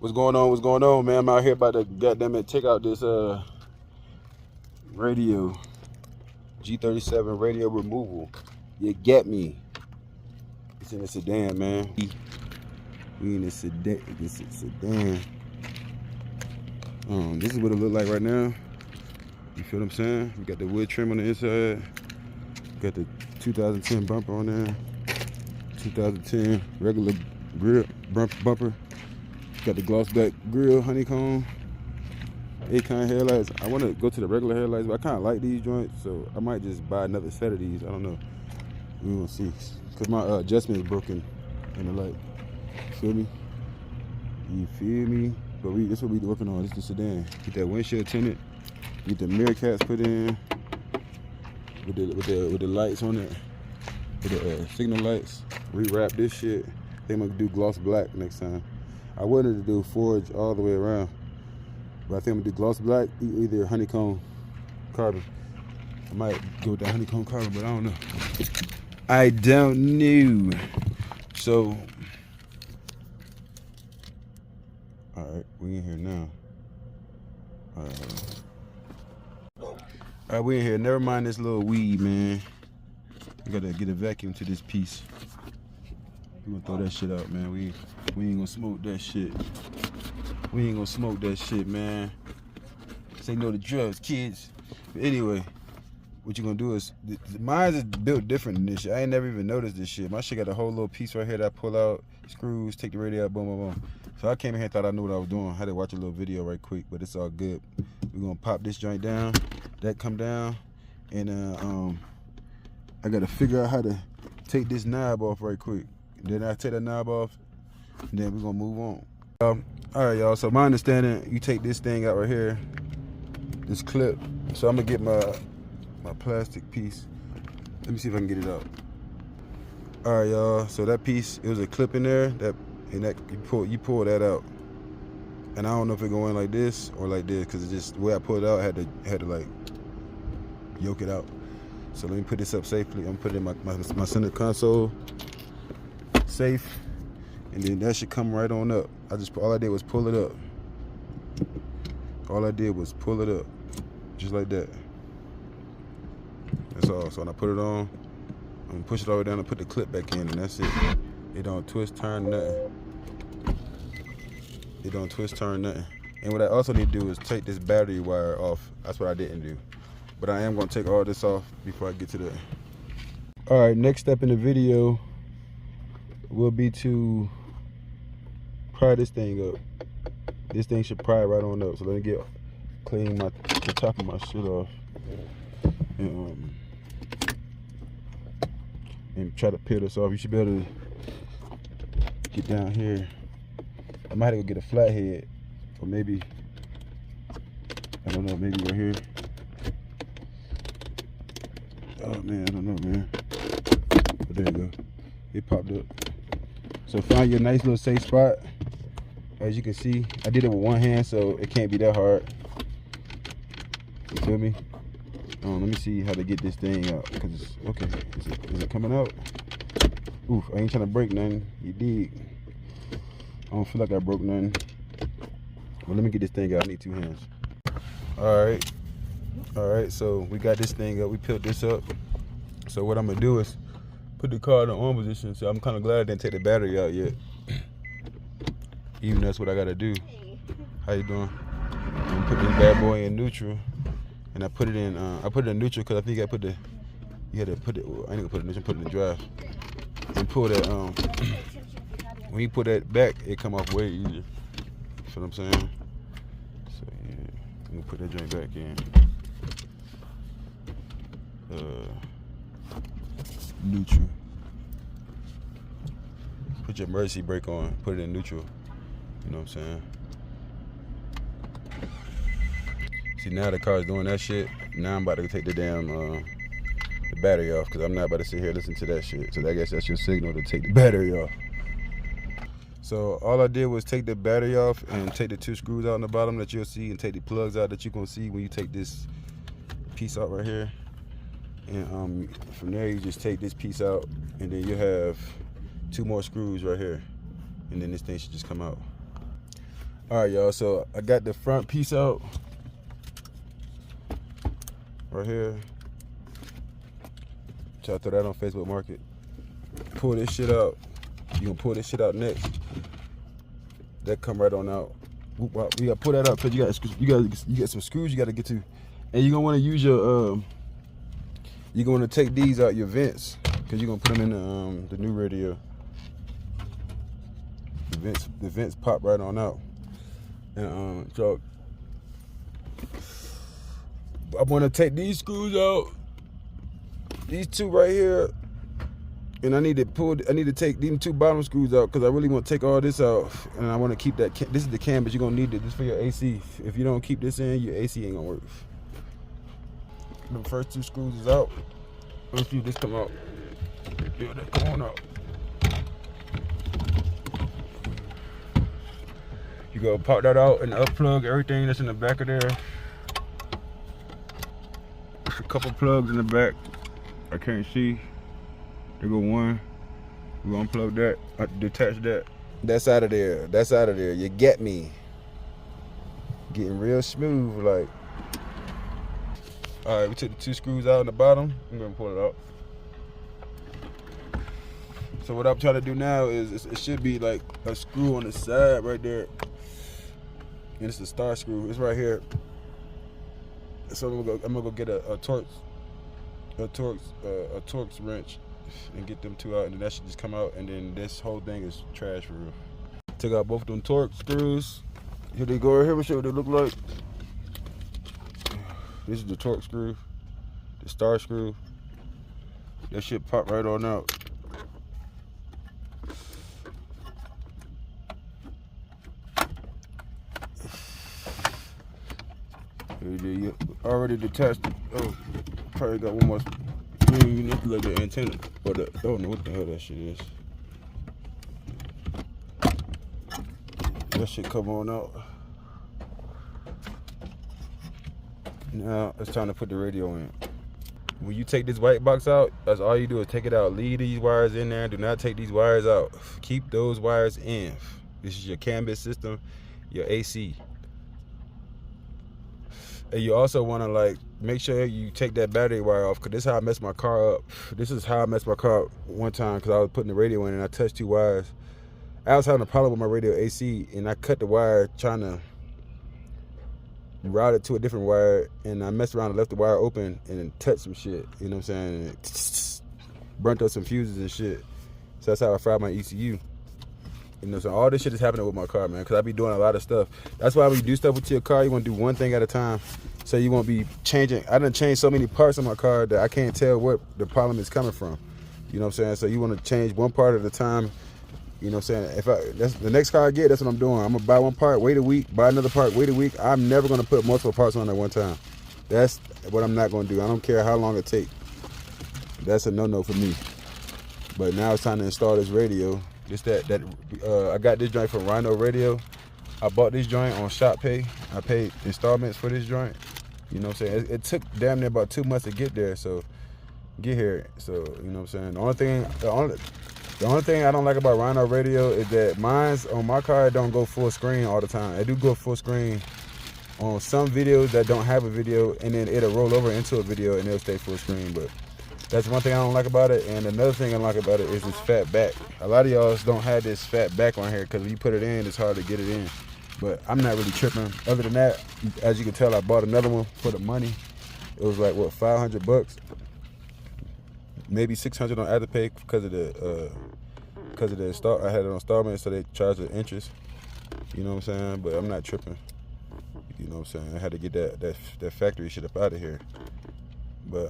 What's going on? What's going on, man? I'm out here about to goddamn it take out this radio. G37 radio removal. You get me. It's in a sedan, man. We in a sedan. This is sedan. This is what it look like right now. You feel what I'm saying? We got the wood trim on the inside. Got the 2010 bumper on there. 2010 regular grill bumper. Got the gloss black grill, honeycomb, 8-kind headlights. I want to go to the regular headlights, but I kind of like these joints, so I might just buy another set of these. I don't know. We will see. Because my adjustment is broken in the light. Feel me? You feel me? But this is what we working on. This is the sedan. Get that windshield tinted. Get the mirror caps put in. With the lights on it. With the signal lights. Rewrap this shit. I think I'm gonna do gloss black next time. I wanted to do forge all the way around, but I think I'm gonna do gloss black, either honeycomb carbon. I might go with that honeycomb carbon, but I don't know. I don't know. So, all right, we in here now. All right, we in here. Never mind this little weed, man. We gotta get a vacuum to this piece. We gonna throw that shit out, man. We ain't gonna smoke that shit. We ain't gonna smoke that shit, man. Say no to drugs, kids. But anyway, what you gonna do is, mine is built different than this shit. I ain't never even noticed this shit. My shit got a whole little piece right here that I pull out, screws, take the radio out, boom, boom, boom. So I came in here and thought I knew what I was doing. I had to watch a little video right quick, but it's all good. We're gonna pop this joint down, that come down, and I gotta figure out how to take this knob off right quick. Then I take that knob off, and then we're gonna move on. All right, y'all, so my understanding, you take this thing out right here, this clip. So I'm gonna get my plastic piece. Let me see if I can get it out. All right, y'all, so that piece, it was a clip in there, you pull that out. And I don't know if it go in like this or like this, because it's just, the way I pulled it out, I had to like, yoke it out. So let me put this up safely. I'm gonna put it in my center console. Safe, and then that should come right on up. All I did was pull it up. All I did was pull it up, just like that. That's all. So when I put it on, I'm gonna push it all the way down and put the clip back in, and that's it. It don't twist, turn, nothing. It don't twist, turn, nothing. And what I also need to do is take this battery wire off. That's what I didn't do. But I am gonna take all this off before I get to that. All right, next step in the video will be to pry this thing up. This thing should pry right on up. So let me clean the top of my shit off, and try to peel this off. You should be able to get down here. I might have to go get a flathead, or maybe, I don't know, maybe right here. Oh man, I don't know, man. But there you go. It popped up. So find your nice little safe spot. As you can see, I did it with one hand, so it can't be that hard. You feel me? Let me see how to get this thing out. Cause it's, okay, is it coming out? Oof, I ain't trying to break nothing. You dig? I don't feel like I broke nothing. Well, let me get this thing out. I need 2 hands. All right, so we got this thing up. We peeled this up. So what I'm gonna do is put the car in the on position. So I'm kind of glad I didn't take the battery out yet. Even that's what I gotta do. How you doing? I'm gonna put this bad boy in neutral, and I put it in neutral because I think you had to put it. I ain't gonna put it in neutral. Put it in drive, and pull that. When you put that back, it come off way easier. You feel what I'm saying? So yeah, I'm gonna put that joint back in. Neutral. Put your emergency brake on. Put it in neutral. You know what I'm saying? See, now the car's doing that shit. Now I'm about to take the damn the battery off, because I'm not about to sit here and listen to that shit. So I guess that's your signal to take the battery off. So all I did was take the battery off and take the 2 screws out on the bottom that you'll see, and take the plugs out that you're gonna see when you take this piece out right here. And from there you just take this piece out, and then you have 2 more screws right here, and then this thing should just come out. All right, y'all. So I got the front piece out right here. Try to throw that on Facebook Market. Pull this shit out. You gonna pull this shit out next. That come right on out. You gotta pull that out because you got some screws you gotta get to, and you're gonna want to use your you're gonna take these out your vents because you're gonna put them in the new radio. The vents pop right on out, and so I want to take these screws out, these two right here. And I need to take these two bottom screws out because I really want to take all this out. And I want to keep that, this is the cam, but you're going to need it. This for your AC. If you don't keep this in, your AC ain't going to work. The first two screws is out. Let's see this come out. Yeah, that come on out. You go pop that out and unplug everything that's in the back of there. There's a couple plugs in the back. I can't see. There go one. We gonna unplug that, detach that. That's out of there. That's out of there. You get me. Getting real smooth, like. All right, we took the two screws out in the bottom. I'm gonna pull it out. So what I'm trying to do now is it should be like a screw on the side right there, and it's a star screw. It's right here. So I'm gonna go get a Torx wrench and get them two out, and then that should just come out, and then this whole thing is trash for real. Took out both of them Torx screws. Here they go right here. Let me show you what they look like. This is the Torx screw, the star screw. That shit pop right on out. You already detached it. Oh, probably got one more. You need to like the antenna, but I don't know what the hell that shit is. That shit come on out. Now it's time to put the radio in. When you take this white box out, that's all you do is take it out. Leave these wires in there. Do not take these wires out. Keep those wires in. This is your CAN-bit system, your AC. And you also want to like make sure you take that battery wire off, because this is how I messed my car up. This is how I messed my car up one time, because I was putting the radio in and I touched two wires. I was having a problem with my radio AC, and I cut the wire trying to route it to a different wire, and I messed around and left the wire open and touched some shit. You know what I'm saying? And burnt up some fuses and shit. So that's how I fried my ECU. You know, so all this shit is happening with my car, man, because I be doing a lot of stuff. That's why when you do stuff with your car, you want to do one thing at a time, so you won't be changing. I done changed so many parts on my car that I can't tell what the problem is coming from. You know what I'm saying? So you want to change one part at a time. You know what I'm saying? That's the next car I get, that's what I'm doing. I'm gonna buy one part, wait a week, buy another part, wait a week. I'm never gonna put multiple parts on at one time. That's what I'm not gonna do. I don't care how long it takes. That's a no-no for me. But now it's time to install this radio. I got this joint from Rhino Radio. I bought this joint on Shop Pay. I paid installments for this joint. You know what I'm saying? It took damn near about 2 months to get there, so get here. So you know what I'm saying? The only thing I don't like about Rhino Radio is that mine's on my car don't go full screen all the time. It do go full screen on some videos that don't have a video, and then it'll roll over into a video and it'll stay full screen. But that's one thing I don't like about it. And another thing I like about it is this fat back. A lot of y'all don't have this fat back on here because when you put it in, it's hard to get it in. But I'm not really tripping. Other than that, as you can tell, I bought another one for the money. It was like, what, $500? Maybe $600 on Afterpay because of the I had it on installment, so they charge the interest. You know what I'm saying? But I'm not tripping. You know what I'm saying? I had to get that factory shit up out of here. But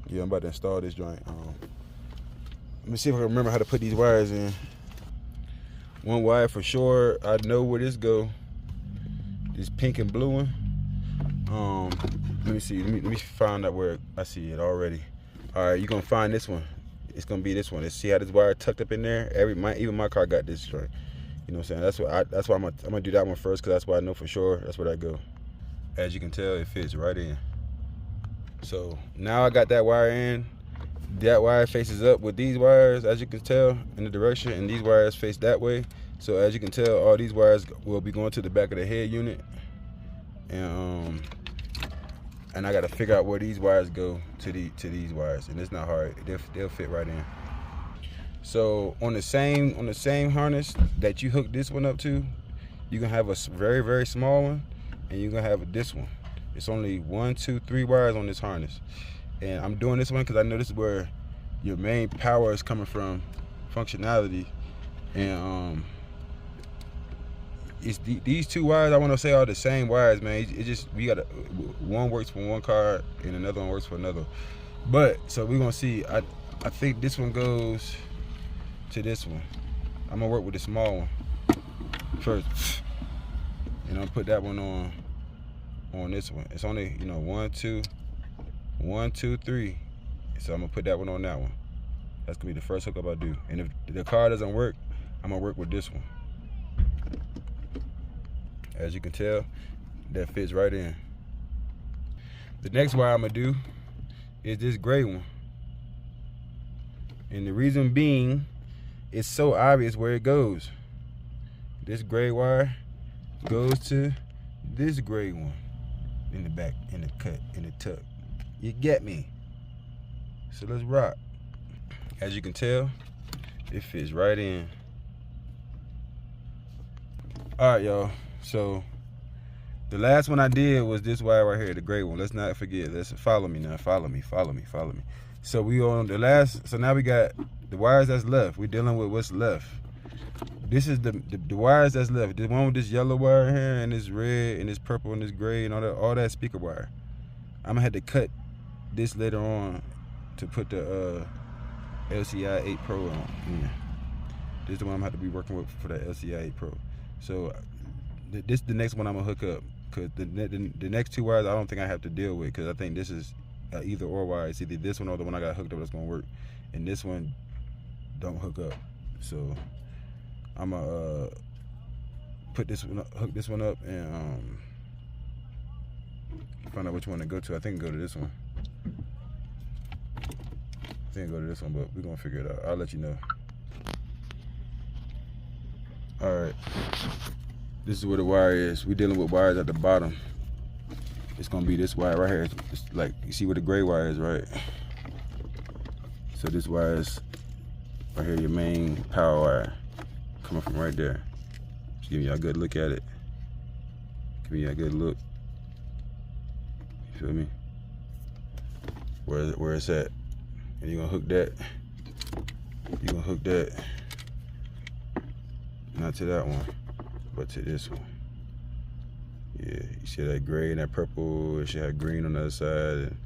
yeah, I'm about to install this joint. Let me see if I can remember how to put these wires in. One wire for sure, I know where this go. This pink and blue one. Let me see. Let me find out where I see it already. All right, you're gonna find this one. It's gonna be this one. Let's see how this wire tucked up in there. Even my car got this joint. You know what I'm saying? That's why I'm gonna do that one first, because that's why I know for sure. That's where I go. As you can tell, it fits right in. So now I got that wire in. That wire faces up with these wires, as you can tell, in the direction, and these wires face that way. So as you can tell, all these wires will be going to the back of the head unit, and I got to figure out where these wires go to these wires, and it's not hard. They'll fit right in. So on the same harness that you hook this one up to, you can have a very, very small one, and you can have this one. It's only 1, 2, 3 wires on this harness, and I'm doing this one because I know this is where your main power is coming from, functionality, and it's these 2 wires I want to say are the same wires, man. It just we got one works for one car and another one works for another. But so we're gonna see. I think this one goes to this one. I'm gonna work with the small one first, and I'm gonna put that one on this one. It's only 1, 2, 1, 2, 3. So I'm gonna put that one on that one. That's gonna be the first hookup I do. And if the car doesn't work, I'm gonna work with this one. As you can tell, that fits right in. The next wire I'm gonna do is this gray one. And the reason being, it's so obvious where it goes. This gray wire goes to this gray one in the back, in the cut, in the tuck. You get me? So let's rock. As you can tell, it fits right in. All right, y'all. So the last one I did was this wire right here, the gray one. Let's not forget. Let's follow me now. Follow me. So we on the last. So now we got the wires that's left. We're dealing with what's left. This is the wires that's left. The one with this yellow wire here, and this red, and this purple, and this gray, and all that speaker wire. I'm gonna have to cut this later on to put the LCI 8 Pro on. Yeah. This is the one I'm gonna have to be working with for that LCI 8 Pro. So this the next one I'm gonna hook up, because the next 2 wires I don't think I have to deal with, because I think this is either or wire. It's either this one or the one I got hooked up that's gonna work, and this one don't hook up. So I'm gonna put this one up, hook this one up, and find out which one to go to. I think go to this one. I think go to this one, but we're gonna figure it out. I'll let you know. All right, this is where the wire is. We're dealing with wires at the bottom. It's gonna be this wire right here. It's like, you see where the gray wire is, right? So this wire is right here, your main power wire, coming from right there. Just giving you a good look at it. Giving you a good look. You feel me? Where it's at. And you're gonna hook that. You're gonna hook that. Not to that one, but to this one. Yeah, you see that gray and that purple. It should have green on the other side, and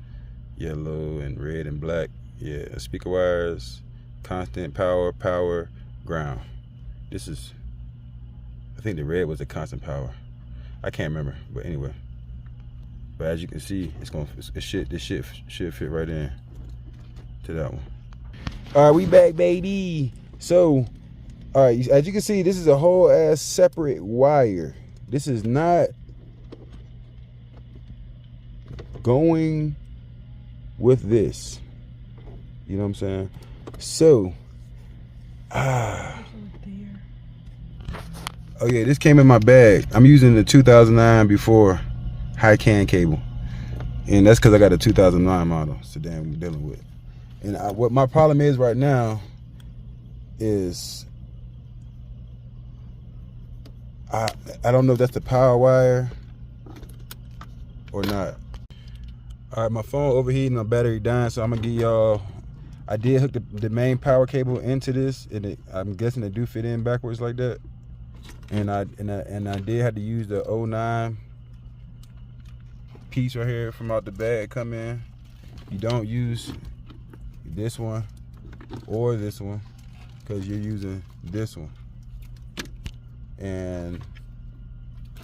yellow and red and black. Yeah, speaker wires, constant power, ground. This is, I think the red was the constant power. I can't remember, but anyway. But as you can see, this shit should fit right in to that one. All right, we back, baby. So, all right, as you can see, this is a whole ass separate wire. This is not going with this. You know what I'm saying? So, oh yeah, this came in my bag. I'm using the 2009 before high can cable, and that's because I got a 2009 model sedan I'm dealing with. And what my problem is right now is I don't know if that's the power wire or not. All right, my phone overheating, my battery dying, so I'm gonna give y'all. I did hook the main power cable into this, and I'm guessing it do fit in backwards like that. And I did have to use the 09 piece right here from out the bag come in. You don't use this one or this one because you're using this one. And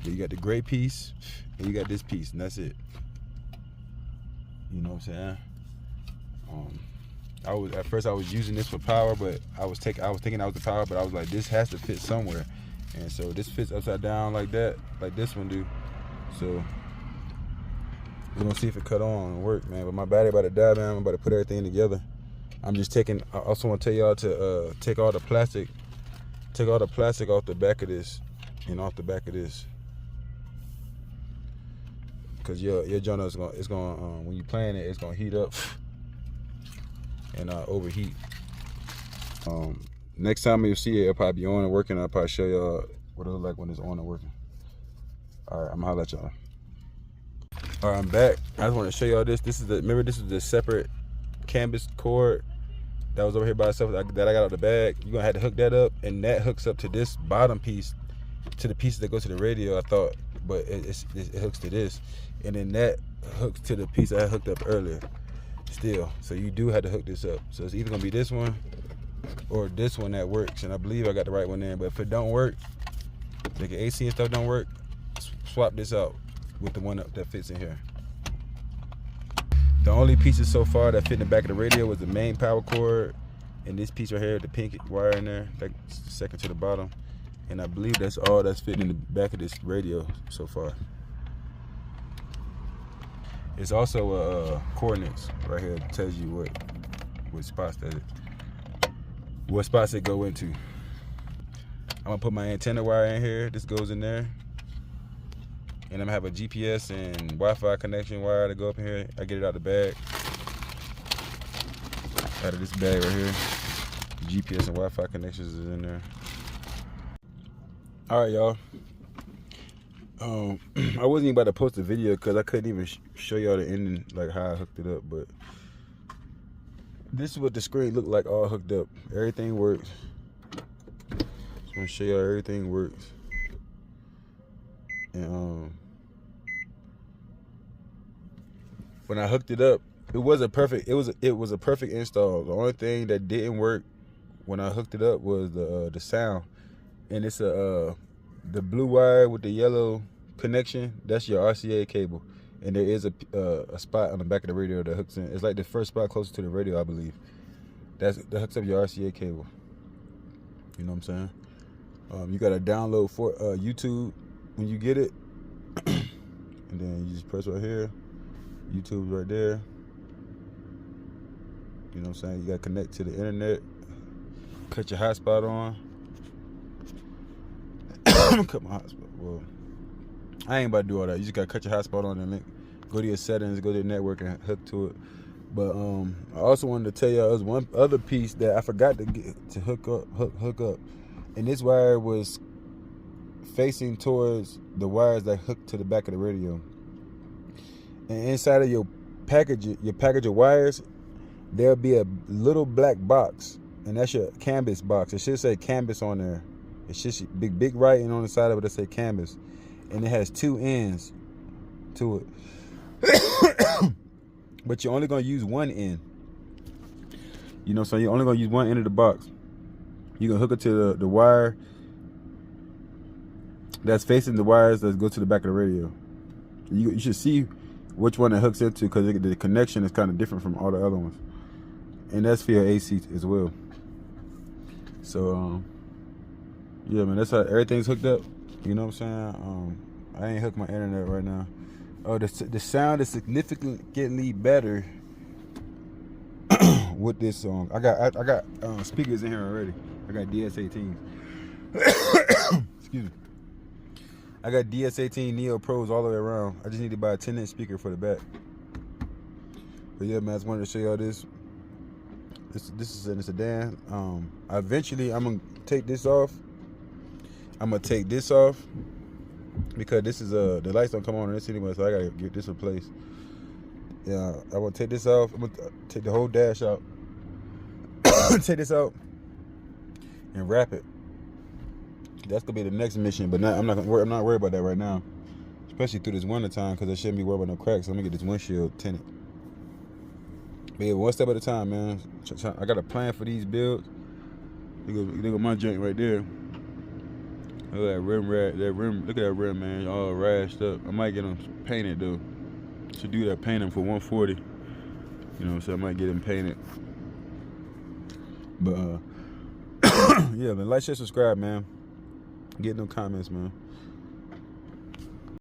you got the gray piece and you got this piece, and that's it. You know what I'm saying? At first I was using this for power, but I was thinking that was the power, but I was like, this has to fit somewhere. And so this fits upside down like that, like this one do. So we're gonna see if it cut on and work, man. But my battery about to die, man. I'm about to put everything together. I also want to tell y'all to take all the plastic take all the plastic off the back of this and off the back of this, cause your joint is gonna when you playing it, it's gonna heat up and overheat. Next time you see it, it'll probably be on and working. I'll probably show y'all what it look like when it's on and working. All right, I'm gonna holler at y'all. All right, I'm back. I just want to show y'all this. Remember this is the separate canvas cord that was over here by itself that I got out of the bag. You're gonna have to hook that up, and that hooks up to this bottom piece, to the pieces that go to the radio, I thought, but it hooks to this, and then that hooks to the piece I hooked up earlier still. So you do have to hook this up. So it's either gonna be this one or this one that works, and I believe I got the right one in. But if it don't work, like the AC and stuff don't work, swap this out with the one that fits in here. The only pieces so far that fit in the back of the radio was the main power cord and this piece right here, the pink wire in there, like second to the bottom. And I believe that's all that's fitting in the back of this radio so far. It's also coordinates right here that tells you what spots it go into. I'm gonna put my antenna wire in here. This goes in there. And I'm gonna have a GPS and Wi-Fi connection wire to go up in here. I get it out the bag. Out of this bag right here. The GPS and Wi-Fi connections is in there. All right, y'all. I wasn't even about to post a video because I couldn't even show y'all the ending, like how I hooked it up. But this is what the screen looked like all hooked up. Everything works. Just want to show y'all everything works. And when I hooked it up, it was a perfect install. The only thing that didn't work when I hooked it up was the sound. And it's the blue wire with the yellow connection. That's your RCA cable, and there is a spot on the back of the radio that hooks in. It's like the first spot closer to the radio, I believe. That hooks up your RCA cable. You know what I'm saying? You gotta download for YouTube when you get it, and then you just press right here. YouTube's right there. You know what I'm saying? You gotta connect to the internet. Cut your hotspot on. Cut my hotspot. Well, I ain't about to do all that. You just gotta cut your hotspot on and go to your settings, go to your network and hook to it. But I also wanted to tell y'all there's one other piece that I forgot to hook up, and this wire was facing towards the wires that hook to the back of the radio. And inside of your package of wires, there'll be a little black box, and that's your canvas box. It should say canvas on there. It should be big writing on the side of it that say canvas, and it has two ends to it. But you're only gonna use one end. You know, so you're only gonna use one end of the box. You're gonna hook it to the wire that's facing the wires that go to the back of the radio. You should see which one it hooks into, because the connection is kind of different from all the other ones. And that's for your AC as well. So yeah, man, that's how everything's hooked up. You know what I'm saying? I ain't hooked my internet right now. Oh, the sound is significantly better with this song. I got speakers in here already. I got DS18s. Excuse me. I got DS18 Neo Pros all the way around. I just need to buy a 10-inch speaker for the back. But yeah, man, I just wanted to show y'all this. This is in a sedan. Eventually, I'm gonna take this off. Because this is the lights don't come on this anymore, so I gotta get this replaced. Yeah, I want to take this off. I'm gonna take the whole dash out. Take this out and wrap it. That's gonna be the next mission, but I'm not worried about that right now, especially through this winter time, because I shouldn't be worried about no cracks. So I'm gonna get this windshield tinted. But yeah, one step at a time, man. I got a plan for these builds. Look at my joint right there. Look at that rim. Look at that rim, man. All rashed up. I might get them painted though. Should do that painting for 140. You know, so I might get them painted. But yeah, man. Like, share, subscribe, man. Get no comments, man.